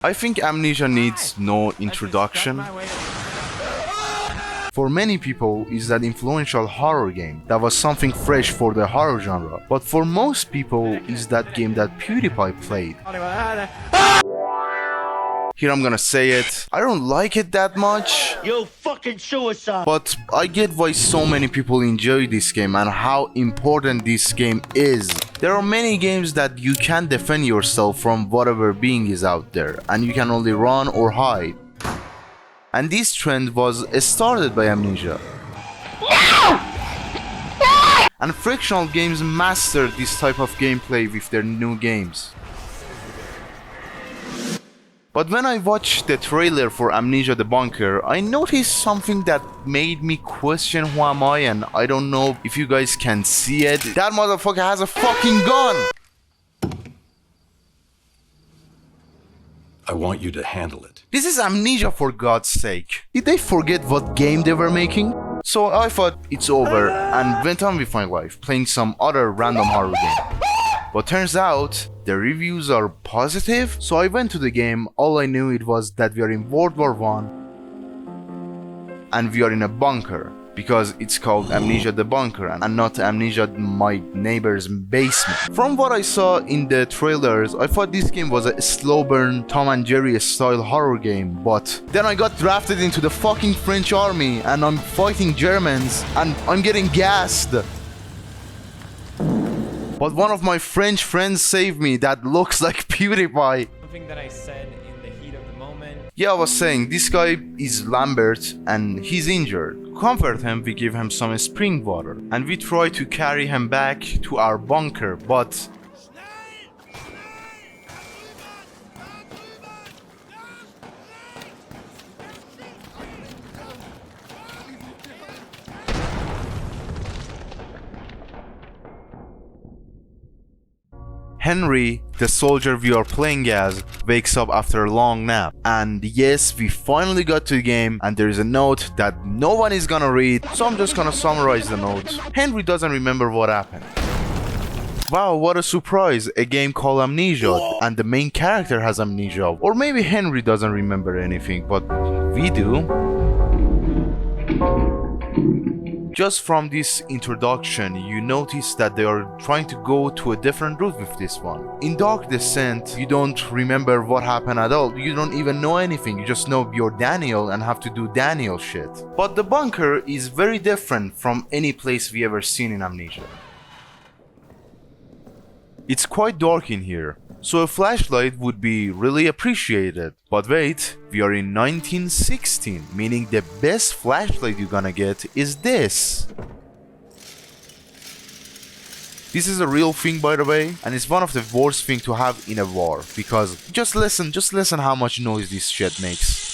I think Amnesia needs no introduction. For many people, it's that influential horror game that was something fresh for the horror genre. But for most people, it's that game that PewDiePie played. Here I'm gonna say it, I don't like it that much. You fucking suicide! But I get why so many people enjoy this game and how important this game is. There are many games that you can't defend yourself from whatever being is out there, and you can only run or hide. And this trend was started by Amnesia. And Frictional Games mastered this type of gameplay with their new games. But when I watched the trailer for Amnesia the Bunker, I noticed something that made me question who am I, and I don't know if you guys can see it. That motherfucker has a fucking gun! I want you to handle it. This is Amnesia, for God's sake. Did they forget what game they were making? So I thought it's over and went on with my life, playing some other random horror game. But turns out, the reviews are positive, so I went to the game. All I knew it was that we are in World War I and we are in a bunker, because it's called Amnesia the Bunker and not Amnesia my neighbor's basement. From what I saw in the trailers, I thought this game was a slow burn Tom and Jerry style horror game, but then I got drafted into the fucking French army and I'm fighting Germans and I'm getting gassed. But one of my French friends saved me that looks like PewDiePie. Something that I said in the heat of the moment. Yeah, I was saying, this guy is Lambert and he's injured. To comfort him, we give him some spring water. And we try to carry him back to our bunker, but... Henry, the soldier we are playing as, wakes up after a long nap. And yes, we finally got to the game and there is a note that no one is gonna read, so I'm just gonna summarize the note. Henry doesn't remember what happened. Wow, what a surprise, a game called Amnesia and the main character has amnesia. Or maybe Henry doesn't remember anything, but we do. Just from this introduction, you notice that they are trying to go to a different route with this one. In Dark Descent, you don't remember what happened at all. You don't even know anything. You just know you're Daniel and have to do Daniel shit. But the bunker is very different from any place we ever seen in Amnesia. It's quite dark in here, so a flashlight would be really appreciated. But wait, we are in 1916, meaning the best flashlight you're gonna get is this. This is a real thing, by the way, and it's one of the worst things to have in a war, because just listen how much noise this shit makes.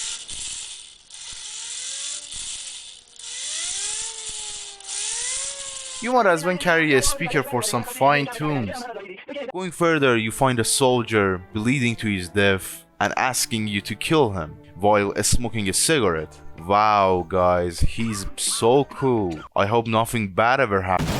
You might as well carry a speaker for some fine tunes. Going further, you find a soldier bleeding to his death and asking you to kill him while smoking a cigarette. Wow, guys, he's so cool. I hope nothing bad ever happens.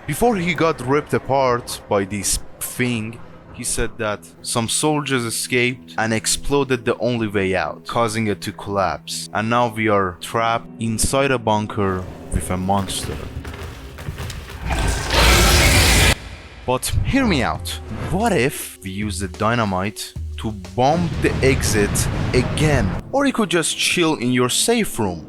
Before he got ripped apart by this thing, he said that some soldiers escaped and exploded the only way out, causing it to collapse. And now we are trapped inside a bunker with a monster. But hear me out. What if we use the dynamite to bomb the exit again? Or you could just chill in your safe room.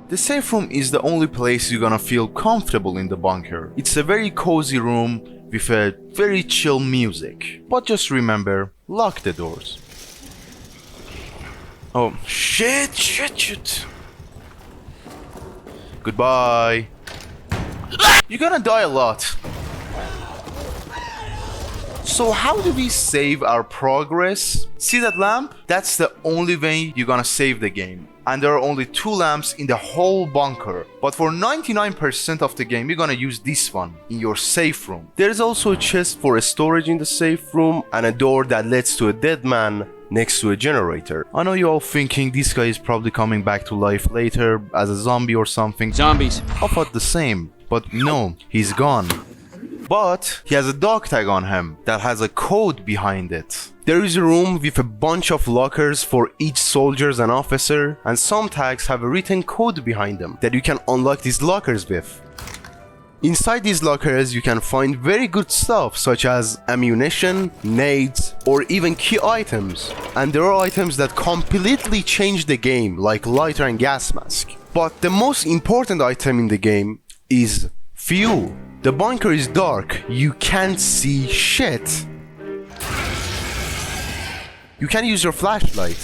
The safe room is the only place you're gonna feel comfortable in the bunker. It's a very cozy room with a very chill music. But just remember, lock the doors. Oh, shit. Goodbye. You're gonna die a lot. So how do we save our progress? See that lamp? That's the only way you're gonna save the game. And there are only 2 lamps in the whole bunker. But for 99% of the game, you're gonna use this one in your safe room. There's also a chest for storage in the safe room and a door that leads to a dead man next to a generator. I know you're all thinking this guy is probably coming back to life later as a zombie or something. Zombies. I thought the same, but no, he's gone. but he has a dog tag on him that has a code behind it. There is a room with a bunch of lockers for each soldier and officer, and some tags have a written code behind them that you can unlock these lockers with. Inside these lockers you can find very good stuff such as ammunition, nades, or even key items. And there are items that completely change the game, like lighter and gas mask. But the most important item in the game is fuel. The bunker is dark, you can't see shit. You can use your flashlight,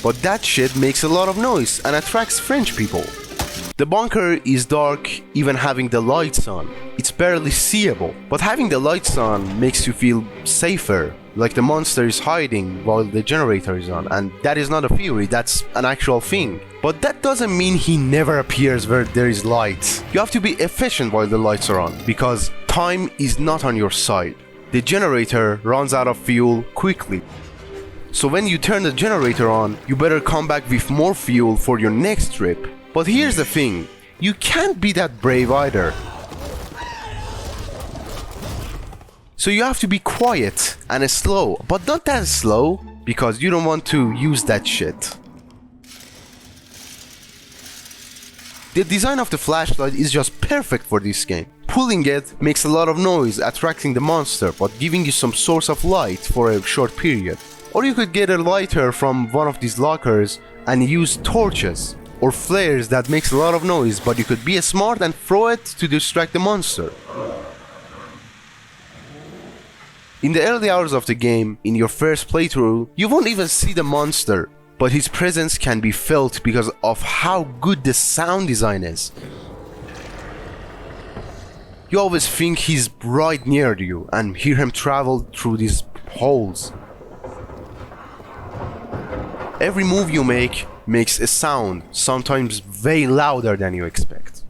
but that shit makes a lot of noise and attracts French people. The bunker is dark even having the lights on. It's barely seeable, but having the lights on makes you feel safer, like the monster is hiding while the generator is on, and that is not a theory, that's an actual thing. But that doesn't mean he never appears where there is light. You have to be efficient while the lights are on, because time is not on your side. The generator runs out of fuel quickly. So when you turn the generator on, you better come back with more fuel for your next trip. But here's the thing, you can't be that brave either. So you have to be quiet and slow, but not that slow, because you don't want to use that shit. The design of the flashlight is just perfect for this game. Pulling it makes a lot of noise, attracting the monster, but giving you some source of light for a short period. Or you could get a lighter from one of these lockers and use torches or flares that makes a lot of noise, but you could be smart and throw it to distract the monster. In the early hours of the game, in your first playthrough, you won't even see the monster, but his presence can be felt because of how good the sound design is. You always think he's right near you and hear him travel through these holes. Every move you make makes a sound, sometimes way louder than you expect.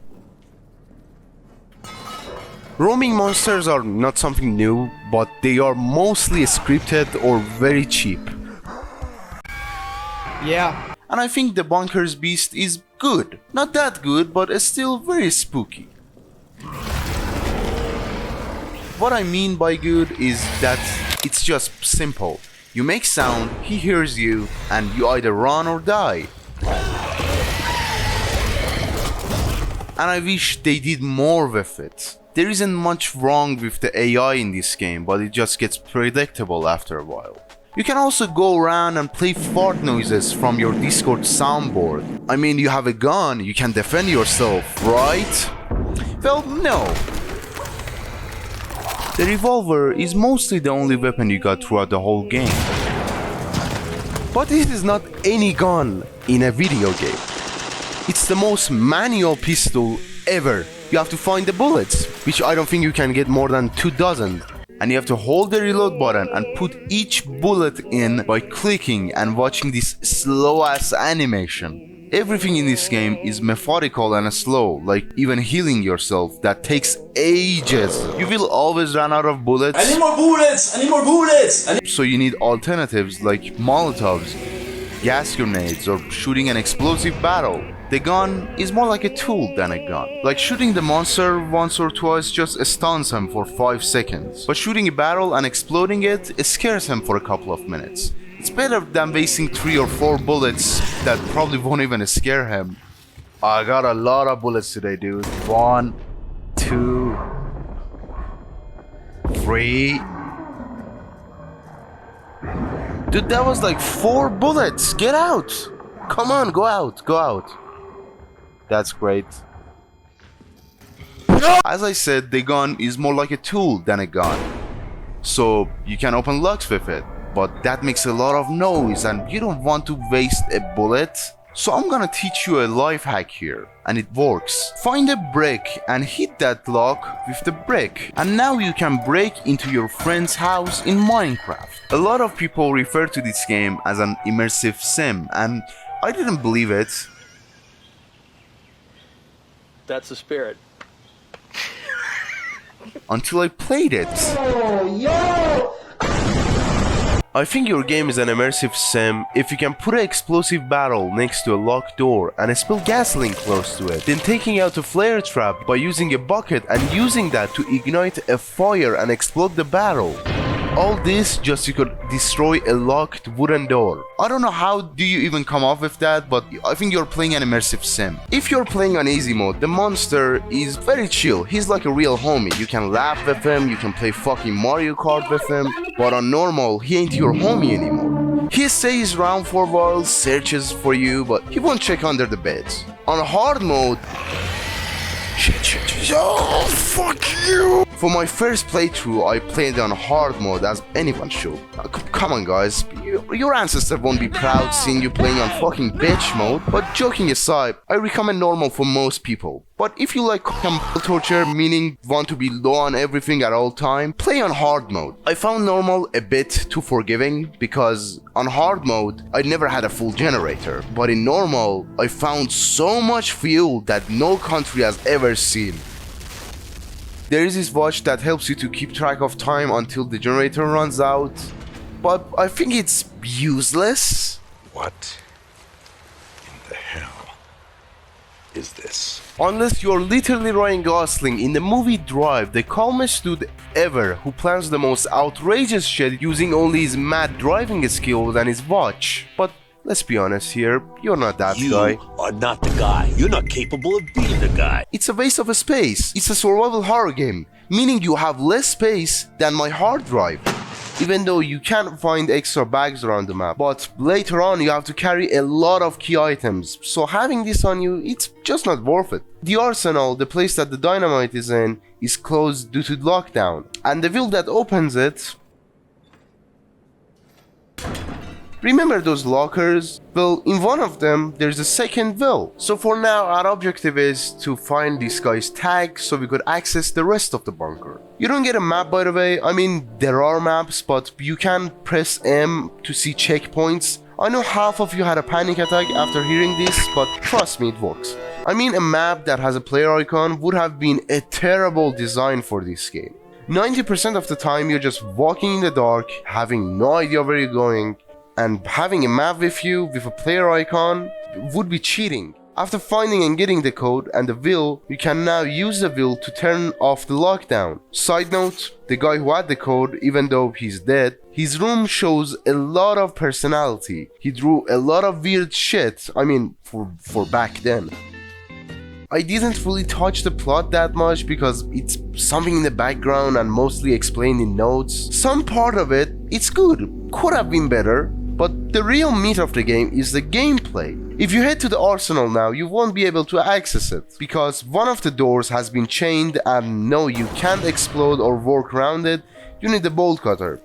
Roaming monsters are not something new, but they are mostly scripted or very cheap. Yeah. And I think the bunker's beast is good. Not that good, but it's still very spooky. What I mean by good is that it's just simple. You make sound, he hears you, and you either run or die. And I wish they did more with it. There isn't much wrong with the AI in this game, but it just gets predictable after a while. You can also go around and play fart noises from your Discord soundboard. I mean, you have a gun, you can defend yourself, right? Well, no. The revolver is mostly the only weapon you got throughout the whole game. But this is not any gun in a video game. It's the most manual pistol ever. You have to find the bullets, which I don't think you can get more than 2 dozen. And you have to hold the reload button and put each bullet in by clicking and watching this slow ass animation. Everything in this game is methodical and slow, like even healing yourself, that takes ages. You will always run out of bullets. I need more bullets! I need more bullets! So you need alternatives like Molotovs, gas grenades, or shooting an explosive barrel. The gun is more like a tool than a gun. Like shooting the monster once or twice just stuns him for 5 seconds. But shooting a barrel and exploding it scares him for a couple of minutes. It's better than wasting 3 or 4 bullets that probably won't even scare him. I got a lot of bullets today, dude. 1, 2, 3. Dude, that was like 4 bullets. Get out. Come on, go out. Go out. That's great. As I said, the gun is more like a tool than a gun. So you can open locks with it. But that makes a lot of noise and you don't want to waste a bullet. So I'm gonna teach you a life hack here, and it works. Find a brick and hit that lock with the brick, and now you can break into your friend's house in Minecraft. A lot of people refer to this game as an immersive sim, and I didn't believe it. That's the spirit. Until I played it. I think your game is an immersive sim if you can put an explosive barrel next to a locked door and spill gasoline close to it, then taking out a flare trap by using a bucket and using that to ignite a fire and explode the barrel. All this just you could destroy a locked wooden door. I don't know how do you even come up with that, but I think you're playing an immersive sim. If you're playing on easy mode, the monster is very chill. He's like a real homie. You can laugh with him, you can play fucking Mario Kart with him, but on normal, he ain't your homie anymore. He stays around for a while, searches for you, but he won't check under the beds. On hard mode, oh, fuck you! For my first playthrough, I played on hard mode as anyone should. Come on guys, your ancestors won't be proud seeing you playing on fucking bitch mode, but joking aside, I recommend normal for most people. But if you like torture, meaning want to be low on everything at all time, play on hard mode. I found normal a bit too forgiving because on hard mode, I never had a full generator. But in normal, I found so much fuel that no country has ever seen. There is this watch that helps you to keep track of time until the generator runs out, but I think it's useless. What in the hell is this? Unless you're literally Ryan Gosling in the movie Drive, the calmest dude ever who plans the most outrageous shit using only his mad driving skills and his watch. But let's be honest here, you're not that guy. You are not the guy. You're not capable of being the guy. It's a waste of a space. It's a survival horror game, meaning you have less space than my hard drive. Even though you can find extra bags around the map, but later on you have to carry a lot of key items, so having this on you, it's just not worth it. The arsenal, the place that the dynamite is in, is closed due to lockdown, and the wheel that opens it... Remember those lockers? Well, in one of them, there's a second wheel. So for now, our objective is to find this guy's tag so we could access the rest of the bunker. You don't get a map, by the way. I mean, there are maps, but you can press M to see checkpoints. I know half of you had a panic attack after hearing this, but trust me, it works. I mean, a map that has a player icon would have been a terrible design for this game. 90% of the time, you're just walking in the dark, having no idea where you're going, and having a map with you with a player icon would be cheating. After finding and getting the code and the wheel, you can now use the wheel to turn off the lockdown. Side note, the guy who had the code, even though he's dead, his room shows a lot of personality. He drew a lot of weird shit, I mean, for back then. I didn't really touch the plot that much because it's something in the background and mostly explained in notes. Some part of it, it's good, could have been better, but the real meat of the game is the gameplay. If you head to the arsenal now, you won't be able to access it, because one of the doors has been chained and no, you can't explode or work around it, you need a bolt cutter.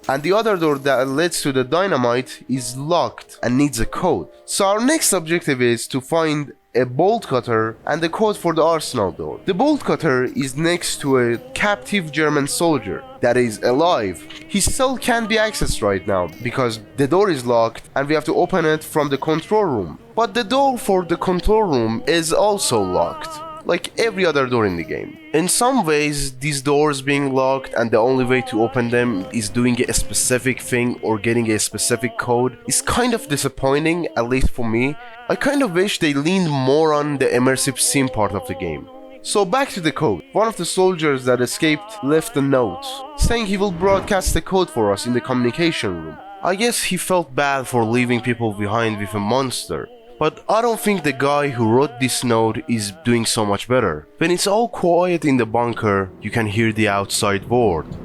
And the other door that leads to the dynamite is locked and needs a code. So our next objective is to find a bolt cutter and the code for the arsenal door. The bolt cutter is next to a captive German soldier that is alive. His cell can't be accessed right now because the door is locked and we have to open it from the control room. But the door for the control room is also locked, like every other door in the game. In some ways, these doors being locked and the only way to open them is doing a specific thing or getting a specific code is kind of disappointing, at least for me. I kind of wish they leaned more on the immersive sim part of the game. So back to the code. One of the soldiers that escaped left a note saying he will broadcast the code for us in the communication room. I guess he felt bad for leaving people behind with a monster. But I don't think the guy who wrote this note is doing so much better. When it's all quiet in the bunker, you can hear the outside world.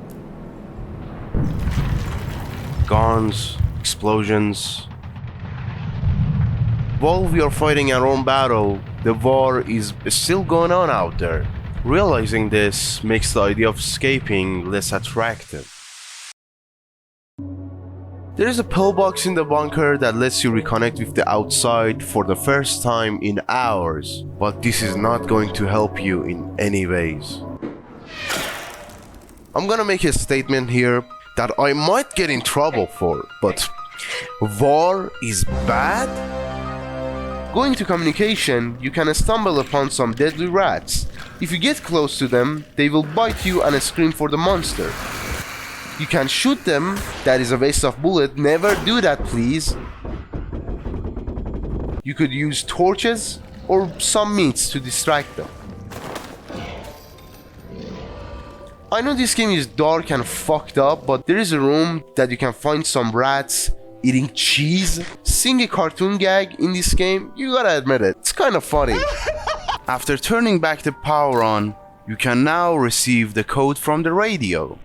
Guns, explosions. While we are fighting our own battle, the war is still going on out there. Realizing this makes the idea of escaping less attractive. There is a pillbox in the bunker that lets you reconnect with the outside for the first time in hours, but this is not going to help you in any ways. I'm gonna make a statement here that I might get in trouble for, but war is bad? Going to communication, you can stumble upon some deadly rats. If you get close to them, they will bite you and scream for the monster. You can shoot them. That is a waste of bullet. Never do that, please. You could use torches or some meats to distract them. I know this game is dark and fucked up, but there is a room that you can find some rats eating cheese. Seeing a cartoon gag in this game, you gotta admit it, it's kind of funny. After turning back the power on, you can now receive the code from the radio.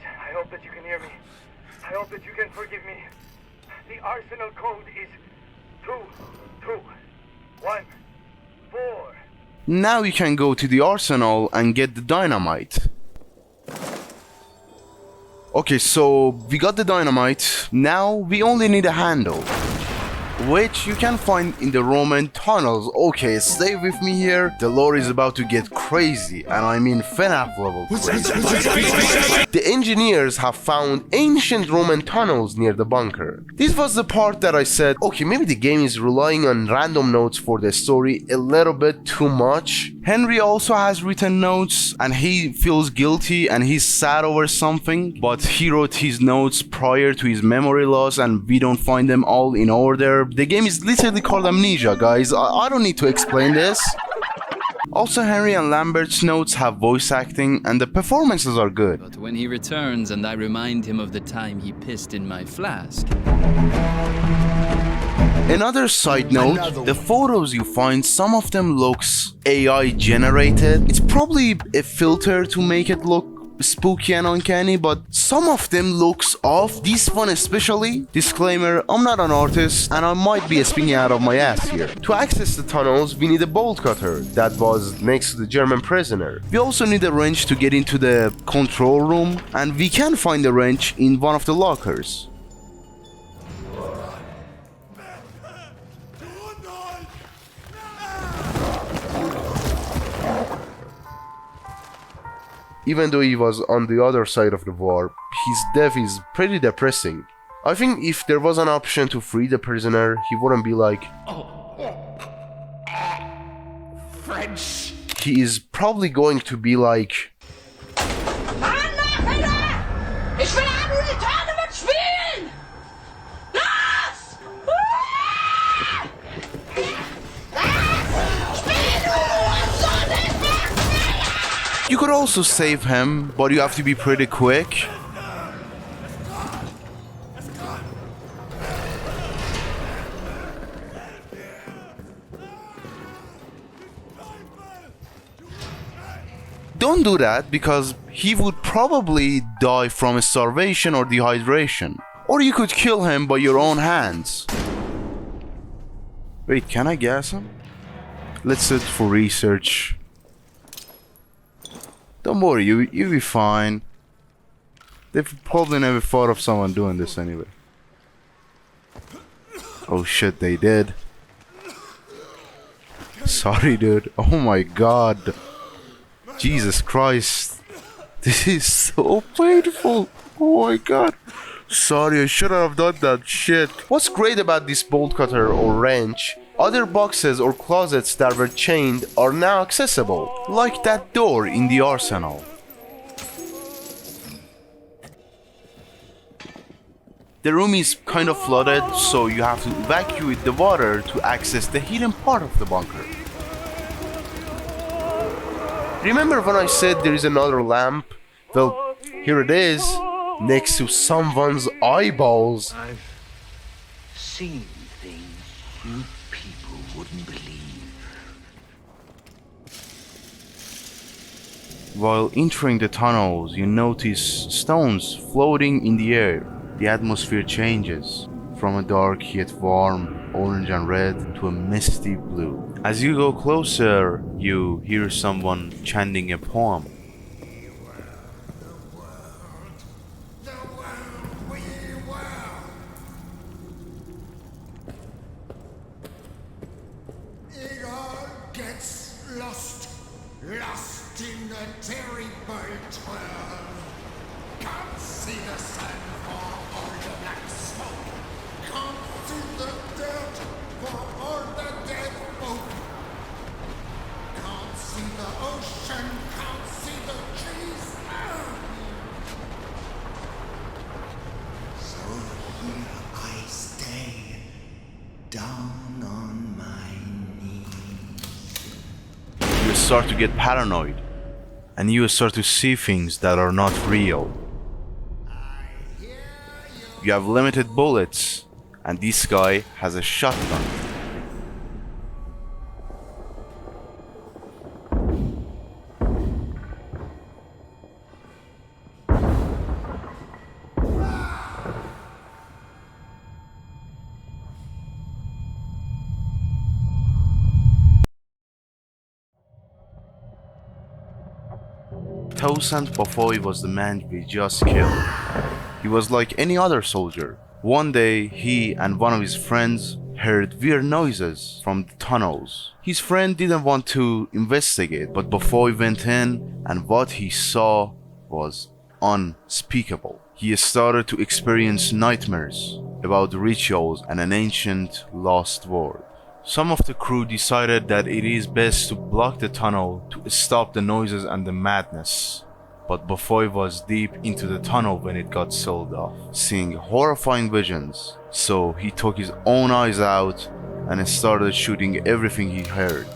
I hope that you can hear me. I hope that you can forgive me. The arsenal code is 2214. Now you can go to the arsenal and get the dynamite. Okay, so we got the dynamite. Now we only need a handle, which you can find in the Roman tunnels. Okay, stay with me here. The lore is about to get crazy, and I mean FNAF level crazy. The engineers have found ancient Roman tunnels near the bunker. This was the part that I said, okay, maybe the game is relying on random notes for the story a little bit too much. Henry also has written notes, and he feels guilty and he's sad over something, but he wrote his notes prior to his memory loss and we don't find them all in order. The game is literally called Amnesia, guys. I don't need to explain this. Also, Henry and Lambert's notes have voice acting and the performances are good. But when he returns and I remind him of the time he pissed in my flask. Another side note, the photos you find, some of them looks AI generated. It's probably a filter to make it look spooky and uncanny, but some of them looks off. This one especially. Disclaimer, I'm not an artist and I might be speaking out of my ass here. To access the tunnels, we need a bolt cutter that was next to the German prisoner. We also need a wrench to get into the control room, and we can find the wrench in one of the lockers. Even though he was on the other side of the war, his death is pretty depressing. I think if there was an option to free the prisoner, he wouldn't be like... French! He is probably going to be like... You could also save him, but you have to be pretty quick. Don't do that because he would probably die from starvation or dehydration. Or you could kill him by your own hands. Wait, can I gas him? Let's set for research. Don't worry, you'll be fine. They've probably never thought of someone doing this anyway. Oh shit, they did. Sorry, dude. Oh my god. Jesus Christ. This is so painful. Oh my god. Sorry, I shouldn't have done that shit. What's great about this bolt cutter or wrench, other boxes or closets that were chained are now accessible, like that door in the arsenal. The room is kind of flooded, so you have to evacuate the water to access the hidden part of the bunker. Remember when I said there is another lamp? Well, here it is, next to someone's eyeballs. I've seen things you people wouldn't believe. While entering the tunnels, you notice stones floating in the air. The atmosphere changes from a dark yet warm orange and red to a misty blue. As you go closer, you hear someone chanting a poem. Lost in a terrible twirl. Can't see the sun for all the black smoke. Can't see the dirt for all the dead folk. Can't see the ocean, can't see the trees. down on my knees. You start to get paranoid, and you start to see things that are not real. You have limited bullets, and this guy has a shotgun. Toussaint Bafoy was the man we just killed. He was like any other soldier. One day, he and one of his friends heard weird noises from the tunnels. His friend didn't want to investigate, but Bafoy went in, and what he saw was unspeakable. He started to experience nightmares about rituals and an ancient lost world. Some of the crew decided that it is best to block the tunnel to stop the noises and the madness. But Bafoy was deep into the tunnel when it got sealed off, seeing horrifying visions. So he took his own eyes out and started shooting everything he heard.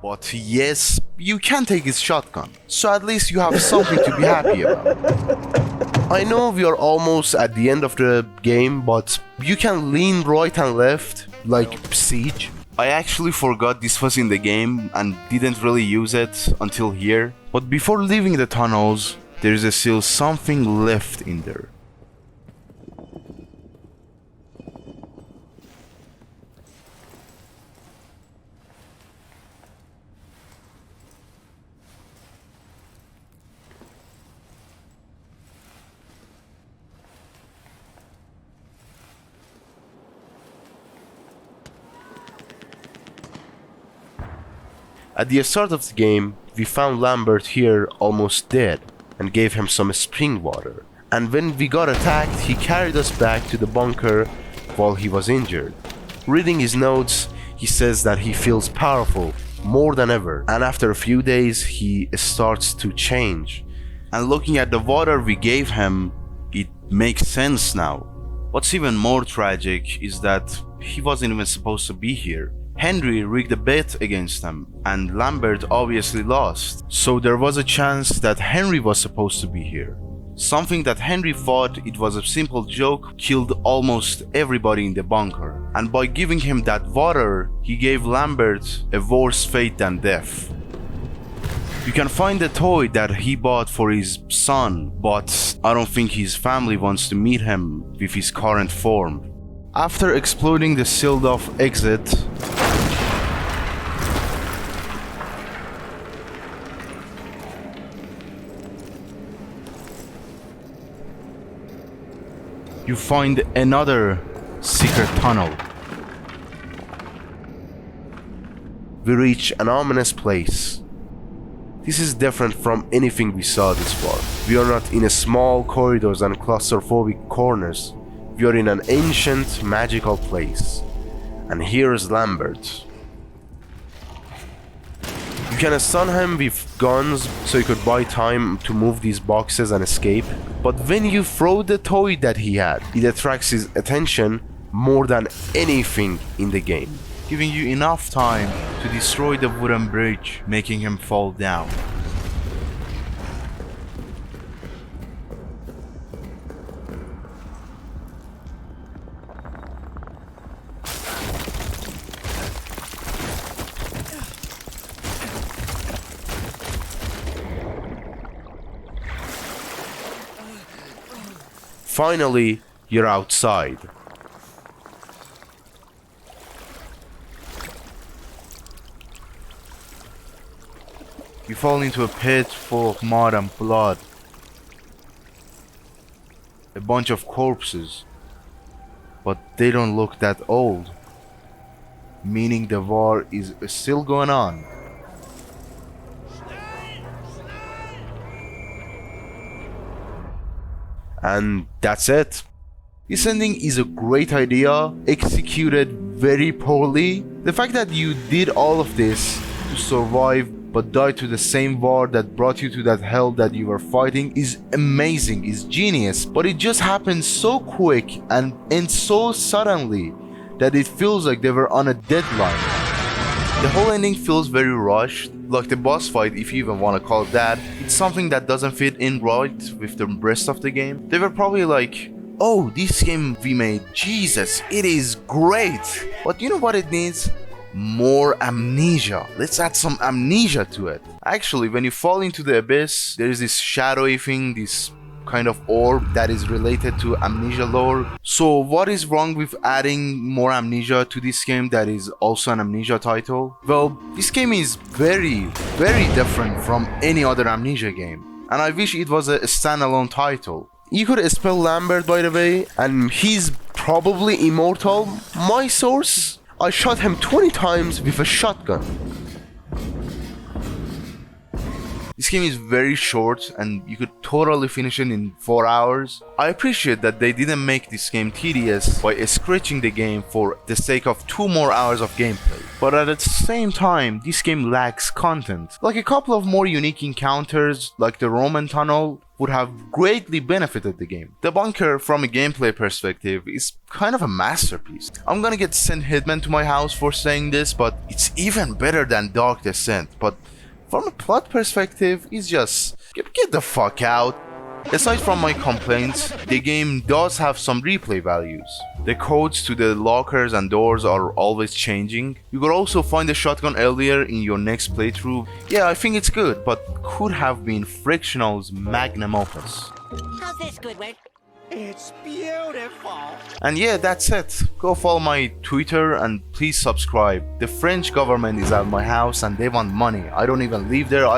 But yes, you can take his shotgun, so at least you have something to be happy about. I know we are almost at the end of the game, but you can lean right and left, like Siege. I actually forgot this was in the game and didn't really use it until here. But before leaving the tunnels, there is still something left in there. At the start of the game, we found Lambert here almost dead and gave him some spring water. And when we got attacked, he carried us back to the bunker while he was injured. Reading his notes, he says that he feels powerful more than ever, and after a few days he starts to change. And looking at the water we gave him, it makes sense now. What's even more tragic is that he wasn't even supposed to be here. Henry rigged a bet against him, and Lambert obviously lost. So there was a chance that Henry was supposed to be here. Something that Henry thought it was a simple joke killed almost everybody in the bunker. And by giving him that water, he gave Lambert a worse fate than death. You can find the toy that he bought for his son, but I don't think his family wants to meet him with his current form. After exploring the sealed off exit, you find another secret tunnel. We reach an ominous place. This is different from anything we saw this far. We are not in a small corridors and claustrophobic corners. We are in an ancient, magical place. And here is Lambert. You can stun him with guns so you could buy time to move these boxes and escape. But when you throw the toy that he had, it attracts his attention more than anything in the game, giving you enough time to destroy the wooden bridge, making him fall down. Finally, you're outside. You fall into a pit full of mud and blood. A bunch of corpses. But they don't look that old. Meaning the war is still going on. And that's it. This ending is a great idea, executed very poorly. The fact that you did all of this to survive but died to the same war that brought you to that hell that you were fighting is amazing, is genius, but it just happened so quick and so suddenly that it feels like they were on a deadline. The whole ending feels very rushed, like the boss fight, if you even want to call it that. It's something that doesn't fit in right with the rest of the game. They were probably like, oh, this game we made, Jesus, it is great. But you know what it needs? More amnesia. Let's add some amnesia to it. Actually, when you fall into the abyss, there is this shadowy thing, this kind of orb that is related to amnesia lore. So what is wrong with adding more amnesia to this game that is also an amnesia title? Well, this game is very different from any other amnesia game, and I wish it was a standalone title. You could spell Lambert, by the way, and he's probably immortal. My source, I shot him 20 times with a shotgun. This game is very short and you could totally finish it in 4 hours. I appreciate that they didn't make this game tedious by scratching the game for the sake of 2 more hours of gameplay. But at the same time, this game lacks content. Like a couple of more unique encounters, like the Roman tunnel, would have greatly benefited the game. The bunker, from a gameplay perspective, is kind of a masterpiece. I'm gonna get sent hitmen to my house for saying this, but it's even better than Dark Descent. But from a plot perspective, it's just get the fuck out. Aside from my complaints, the game does have some replay values. The codes to the lockers and doors are always changing. You could also find the shotgun earlier in your next playthrough. Yeah, I think it's good, but could have been Frictional's magnum opus. How's this, Squidward? It's beautiful. And yeah, that's it. Go follow my Twitter and please subscribe. The French government is at my house and they want money. I don't even live there. I don't